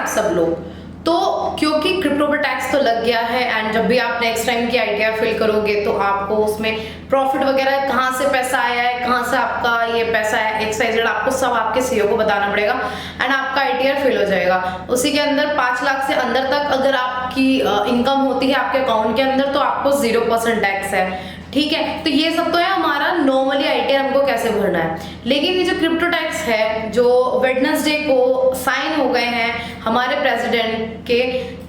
आप सब लोग। तो क्योंकि क्रिप्टो पर टैक्स तो लग गया है एंड जब भी आप नेक्स्ट टाइम की आईटीआर फिल करोगे तो आपको उसमें प्रॉफिट वगैरह कहाँ से पैसा आया है, कहाँ से आपका ये पैसा है, XYZ आपको सब आपके सीईओ को बताना पड़ेगा एंड आपका आईटीआर फिल हो जाएगा। उसी के अंदर 5 लाख से अंदर तक अगर आपकी इनकम होती है आपके अकाउंट के अंदर तो आपको 0% टैक्स है। ठीक है, तो ये सब तो है हमारा नॉर्मली आईटीआर हमको कैसे भरना है। लेकिन ये जो क्रिप्टो टैक्स है जो वेडनेसडे को साइन हो गए हैं हमारे प्रेसिडेंट के,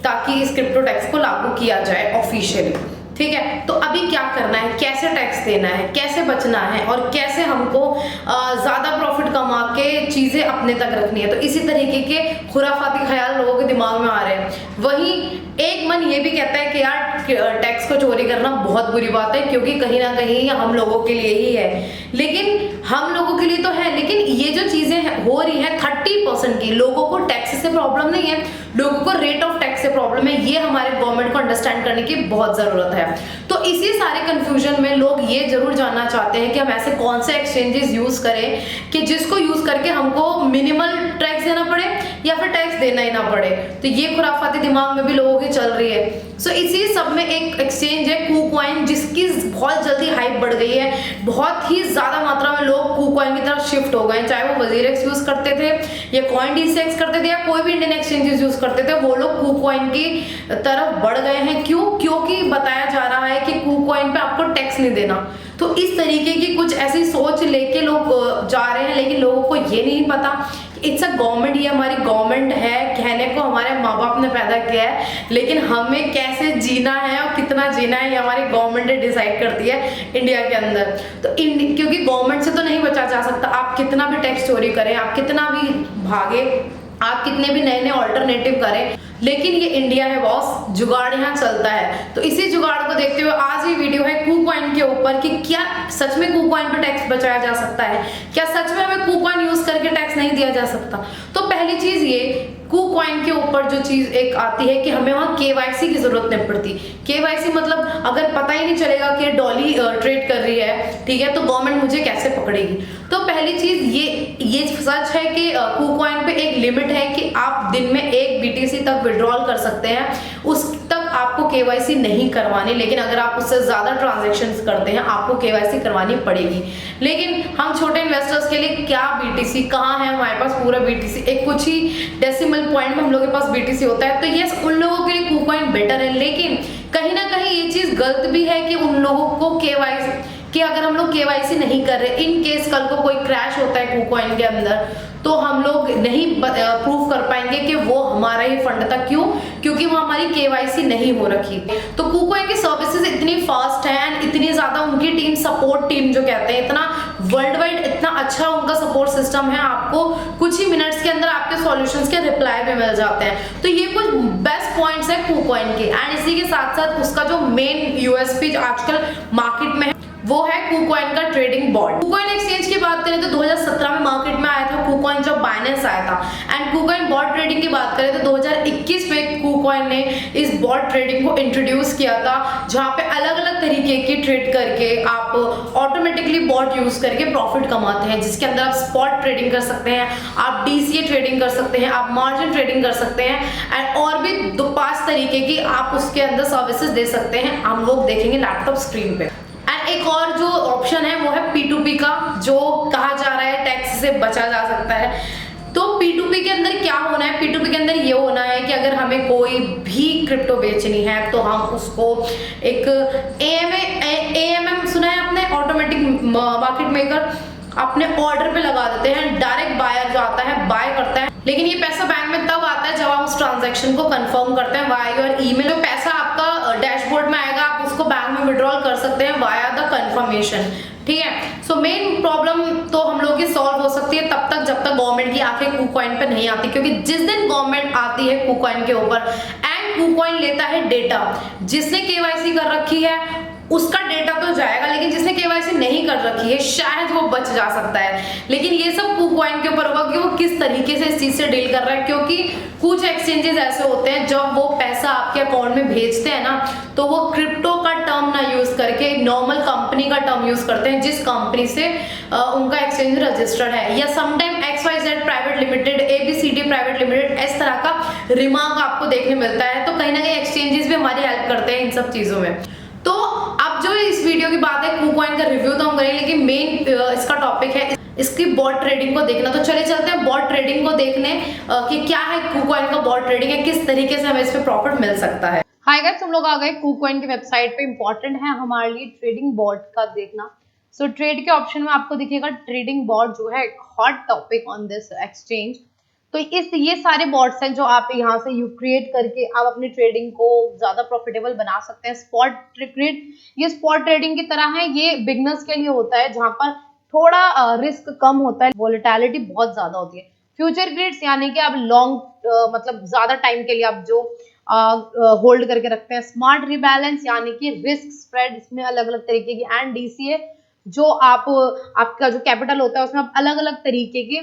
ताकि इस क्रिप्टो टैक्स को लागू किया जाए ऑफिशियली। ठीक है, तो अभी क्या करना है, कैसे टैक्स देना है, कैसे बचना है और कैसे हमको ज्यादा प्रॉफिट कमा के चीजें अपने तक रखनी है। तो इसी तरीके के खुराफाती ख्याल लोगों के दिमाग में आ रहे हैं। वहीं एक मन ये भी कहता है कि यार टैक्स को चोरी करना बहुत बुरी बात है क्योंकि कहीं ना कहीं हम लोगों के लिए ही है। लेकिन हम लोगों के लिए तो है, लेकिन ये जो चीजें हो रही है 30% की लोगों को टैक्स से प्रॉब्लम नहीं है, लोगों को रेट ऑफ टैक्स से प्रॉब्लम है। ये हमारे गवर्नमेंट को अंडरस्टैंड करने की बहुत जरूरत है। तो इसी सारे कंफ्यूजन में लोग ये जरूर जानना चाहते हैं कि हम ऐसे कौन से एक्सचेंजेस यूज करें कि जिसको यूज करके हमको मिनिमल टैक्स देना पड़े या फिर टैक्स देना ही ना पड़े। तो ये खुराफाती दिमाग में भी लोगों की चल रही है। सो इसी सब में एक एक्सचेंज है KuCoin, जिसकी बहुत जल्दी हाइप बढ़ गई है। बहुत ही ज्यादा मात्रा में लोग KuCoin की तरफ शिफ्ट हो गए, चाहे वो WazirX यूज करते थे या CoinDCX करते थे या कोई भी इंडियन एक्सचेंजेस यूज करते थे, वो लोग KuCoin की तरफ बढ़ गए हैं। क्यों? क्योंकि बताया जा रहा है कि KuCoin पे आपको टैक्स नहीं देना। तो इस तरीके की कुछ ऐसी सोच लेके लोग जा रहे हैं, लेकिन लोगों को ये नहीं पता इट्स अ गवर्नमेंट, ये हमारी गवर्नमेंट है, कहने को हमारे माँ बाप ने पैदा किया है, लेकिन हमें कैसे जीना है और कितना जीना है ये हमारी गवर्नमेंट डिसाइड करती है इंडिया के अंदर। तो क्योंकि गवर्नमेंट से तो नहीं बचा जा सकता, आप कितना भी टैक्स चोरी करें, आप कितना भी भागे, आप कितने भी नए नए ऑल्टरनेटिव करें, लेकिन ये इंडिया है बॉस, जुगाड़ यहाँ चलता है। तो इसी जुगाड़ को देखते हुए आज ये वीडियो है KuCoin के ऊपर कि क्या सच में KuCoin पे टैक्स बचाया जा सकता है, क्या सच में हमें KuCoin यूज करके टैक्स नहीं दिया जा सकता। तो पहली चीज ये KuCoin के ऊपर जो चीज एक आती है कि हमें वहाँ KYC की जरूरत नहीं पड़ती। KYC मतलब अगर पता ही नहीं चलेगा कि डॉली ट्रेड कर रही है, ठीक है, तो गवर्नमेंट मुझे कैसे पकड़ेगी। तो पहली चीज ये सच है कि KuCoin पे एक लिमिट है कि आप दिन में 1 BTC तक विड्रॉल कर सकते हैं, उस तक आपको KYC नहीं करवानी। लेकिन अगर आप उससे ज्यादा ट्रांजैक्शंस करते हैं आपको KYC करवानी पड़ेगी। लेकिन हम छोटे इन्वेस्टर्स के लिए क्या BTC, कहाँ है हमारे पास पूरा BTC, एक कुछ ही डेसिमल पॉइंट में हम लोग के पास BTC होता है। तो यस, उन लोगों के लिए KuCoin बेटर है, लेकिन कहीं ना कहीं ये चीज गलत भी है कि उन लोगों को KYC कि अगर हम लोग KYC नहीं कर रहे, इन केस कल को कोई क्रैश होता है KuCoin के अंदर, तो हम लोग नहीं प्रूव कर पाएंगे कि वो हमारा ही फंड था। क्यों? क्योंकि वो हमारी KYC नहीं हो रखी। तो KuCoin की सर्विसेज इतनी फास्ट है एंड इतनी ज्यादा उनकी टीम, सपोर्ट टीम जो कहते हैं, इतना वर्ल्ड वाइड इतना अच्छा उनका सपोर्ट सिस्टम है, आपको कुछ ही मिनट्स के अंदर आपके सॉल्यूशंस के रिप्लाई भी मिल जाते हैं। तो ये कुछ बेस्ट पॉइंट्स है KuCoin के। एंड इसी के साथ साथ उसका जो मेन USP जो आजकल मार्केट में है वो है KuCoin का ट्रेडिंग बॉट। KuCoin एक्सचेंज की बात करें तो 2017 में मार्केट में आया था KuCoin जब बाइनेंस आया था। एंड KuCoin बॉट ट्रेडिंग की बात करें तो 2021 में KuCoin ने इस बॉट ट्रेडिंग को इंट्रोड्यूस किया था, जहां पे अलग अलग तरीके की ट्रेड करके आप ऑटोमेटिकली बॉट यूज करके प्रॉफिट कमाते हैं, जिसके अंदर आप स्पॉट ट्रेडिंग कर सकते हैं, आप DCA ट्रेडिंग कर सकते हैं, आप मार्जिन ट्रेडिंग कर सकते हैं एंड और भी 5 तरीके की आप उसके अंदर सर्विसेज दे सकते हैं। हम लोग देखेंगे लैपटॉप स्क्रीन पे। एक और जो ऑप्शन है वो है P2P का, जो कहा जा रहा है टैक्स से बचा जा सकता है। तो P2P के अंदर क्या होना है? P2P के अंदर ये होना है कि अगर हमें कोई भी क्रिप्टो बेचनी है तो हम उसको एक AMM सुना है आपने, ऑटोमेटिक मार्केट मेकर, अपने ऑर्डर पे लगा देते हैं। डायरेक्ट बायर जो आता है बाय करता है, लेकिन ये पैसा बैंक में तब आता है जब हम उस ट्रांजैक्शन को कंफर्म करते हैं वाया योर ईमेल। तो पैसा आपका डैशबोर्ड में आएगा, आप उसको बैंक में विड्रॉल कर सकते हैं वाया द कंफर्मेशन। ठीक है, सो मेन प्रॉब्लम तो हम लोग की सॉल्व हो सकती है तब तक जब तक गवर्नमेंट की आंखें KuCoin पे नहीं आती, क्योंकि जिस दिन गवर्नमेंट आती है KuCoin के ऊपर एंड KuCoin लेता है डेटा, जिसने KYC कर रखी है उसका डेटा तो जाएगा, लेकिन जिसने KYC नहीं कर रखी है शायद वो बच जा सकता है। लेकिन ये सब KuCoin के ऊपर होगा कि वो किस तरीके से इस चीज से डील कर रहा है, क्योंकि कुछ एक्सचेंजेस ऐसे होते हैं जब वो पैसा आपके अकाउंट में भेजते हैं ना, तो वो क्रिप्टो का टर्म ना यूज करके नॉर्मल कंपनी का टर्म यूज करते हैं जिस कंपनी से उनका एक्सचेंज रजिस्टर्ड है, या sometime XYZ private limited, ABCD private limited, इस तरह का रिमार्क आपको देखने मिलता है। तो कहीं ना कहीं एक्सचेंजेस भी हमारी हेल्प करते हैं इन सब चीजों में। तो अब जो इस वीडियो की बात है, KuCoin का रिव्यू तो हम करेंगे, लेकिन मेन इसका टॉपिक है इसकी बॉट ट्रेडिंग को देखना। तो चले चलते हैं बॉट ट्रेडिंग को देखने कि क्या है KuCoin का बॉट ट्रेडिंग है, किस तरीके से हमें इस पे प्रॉफिट मिल सकता है। हाय गाइस, हम लोग आ गए KuCoin की वेबसाइट पे। इंपॉर्टेंट है हमारे लिए ट्रेडिंग बॉट का देखना। सो ट्रेड के ऑप्शन में आपको दिखेगा ट्रेडिंग बॉट, जो है एक hot topic on this exchange. तो ये सारे बॉट्स हैं जो आप यहाँ से यू क्रिएट करके आप अपनी ट्रेडिंग को ज्यादा प्रॉफिटेबल बना सकते हैं। स्पॉट ट्रेड, ये स्पॉट ट्रेडिंग की तरह है, ये बिगनर्स के लिए होता है जहां पर थोड़ा रिस्क कम होता है, वोलेटिलिटी बहुत ज्यादा होती है। फ्यूचर ट्रेड्स यानी कि आप लॉन्ग मतलब ज्यादा टाइम के लिए आप जो होल्ड करके रखते हैं। स्मार्ट रिबैलेंस यानी कि रिस्क स्प्रेड, इसमें अलग अलग तरीके की, एंड DCA जो आपका जो कैपिटल होता है उसमें आप अलग अलग तरीके के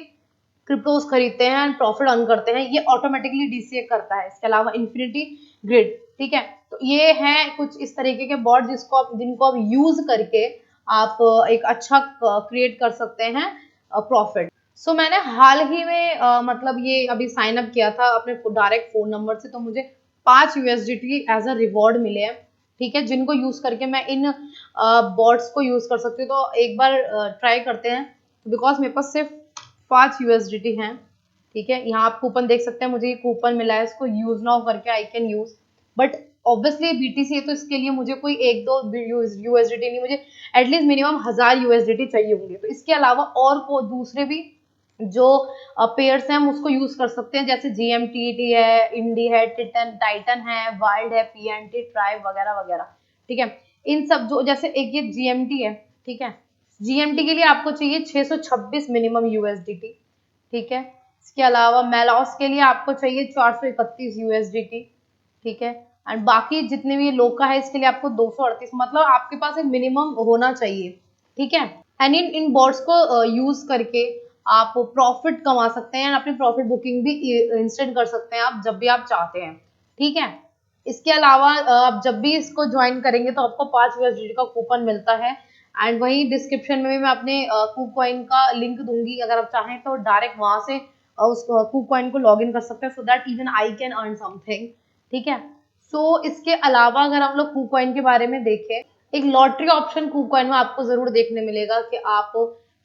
क्रिप्टोज खरीदते हैं एंड प्रॉफिट अर्न करते हैं, ये ऑटोमेटिकली DCA करता है। इसके अलावा इन्फिनिटी ग्रिड, ठीक है। तो ये है कुछ इस तरीके के बॉट जिनको आप यूज करके आप एक अच्छा क्रिएट कर सकते हैं प्रॉफिट। सो मैंने हाल ही में मतलब ये अभी साइन अप किया था अपने डायरेक्ट फोन नंबर से, तो मुझे 5 USDT एज अ रिवॉर्ड मिले हैं, ठीक है, जिनको यूज करके मैं इन बॉट्स को यूज कर सकती हूँ। तो एक बार ट्राई करते हैं, बिकॉज मेरे पास सिर्फ 5 USDT हैं, ठीक है। यहाँ आप कूपन देख सकते हैं, मुझे ये कूपन मिला है, इसको यूज नाउ करके I can use, but obviously BTC है तो इसके लिए मुझे कोई 1-2 USDT नहीं, मुझे एटलीस्ट मिनिमम 1000 USDT चाहिए होंगे। तो इसके अलावा और को दूसरे भी जो पेयर्स हैं हम उसको यूज कर सकते हैं, जैसे GMTT है, इंडी है, टाइटन है, वाइल्ड है, PNT, ट्राइब वगैरह वगैरह, ठीक है। इन सब जो, जैसे एक ये GMT है, ठीक है, GMT के लिए आपको चाहिए 626 मिनिमम USDT, ठीक है। इसके अलावा मेलॉस के लिए आपको चाहिए 431 USDT, ठीक है। एंड बाकी जितने भी लोका है इसके लिए आपको 238, मतलब आपके पास एक मिनिमम होना चाहिए, ठीक है। एंड इन बॉट्स को यूज करके आप प्रॉफिट कमा सकते हैं, अपनी प्रॉफिट बुकिंग भी इंस्टेंट कर सकते हैं आप जब भी आप चाहते हैं, ठीक है। इसके अलावा आप जब भी इसको ज्वाइन करेंगे तो आपको 5 USDT का कूपन मिलता है। एंड वही डिस्क्रिप्शन में भी मैं अपने KuCoin का लिंक दूंगी, अगर आप चाहें तो डायरेक्ट वहां से उस KuCoin को लॉग इन कर सकते हैं, so that even I can earn something, ठीक है। सो इसके अलावा अगर हम लोग KuCoin के बारे में देखें, एक लॉटरी ऑप्शन KuCoin में आपको जरूर देखने मिलेगा कि आप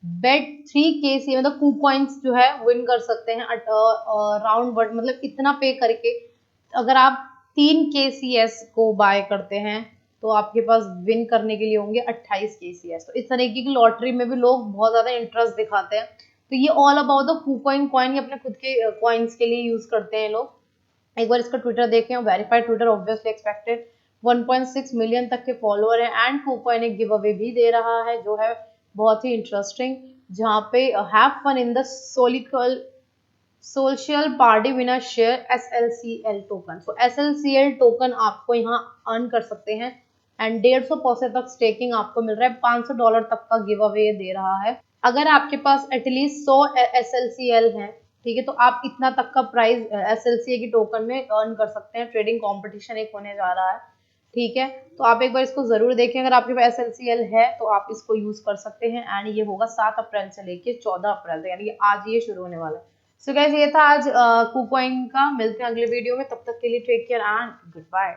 बेट 3KC मतलब KuCoins जो है विन कर सकते हैं राउंड वर्ड, मतलब इतना पे करके अगर आप 3KCS को बाय करते हैं तो आपके पास विन करने के लिए होंगे 28 KCS। तो इस तरीके की लॉटरी में भी लोग बहुत ज्यादा इंटरेस्ट दिखाते हैं। तो ये all about the KuCoin coin, ये अपने खुद के कॉइन्स के लिए यूज करते हैं लोग। एक बार इसका ट्विटर देखें, verified Twitter, obviously expected. 1.6 million तक के फॉलोअर है एंड KuCoin एक गिव अवे भी दे रहा है जो है बहुत ही इंटरेस्टिंग, जहाँ पे have fun in the social party winner share SLCL token. So SLCL token आपको यहाँ अर्न कर सकते हैं एंड 150% तक स्टेकिंग आपको मिल रहा है। $500 तक का गिव अवे दे रहा है। अगर आपके पास एटलीस्ट 100 SLCL है, ठीक है, तो आप इतना तक का प्राइस SLCA की टोकन में अर्न कर सकते हैं। ट्रेडिंग कंपटीशन एक होने जा रहा है, ठीक है। तो आप एक बार इसको जरूर देखें, अगर आपके पास SLCL है तो आप इसको यूज कर सकते हैं। एंड ये होगा 7 अप्रैल से लेके 14 अप्रैल तक, यानी आज ये शुरू होने वाला है। सो गाइस, ये था आज KuCoin का। मिलते हैं अगले वीडियो में, तब तक के लिए take care and good bye.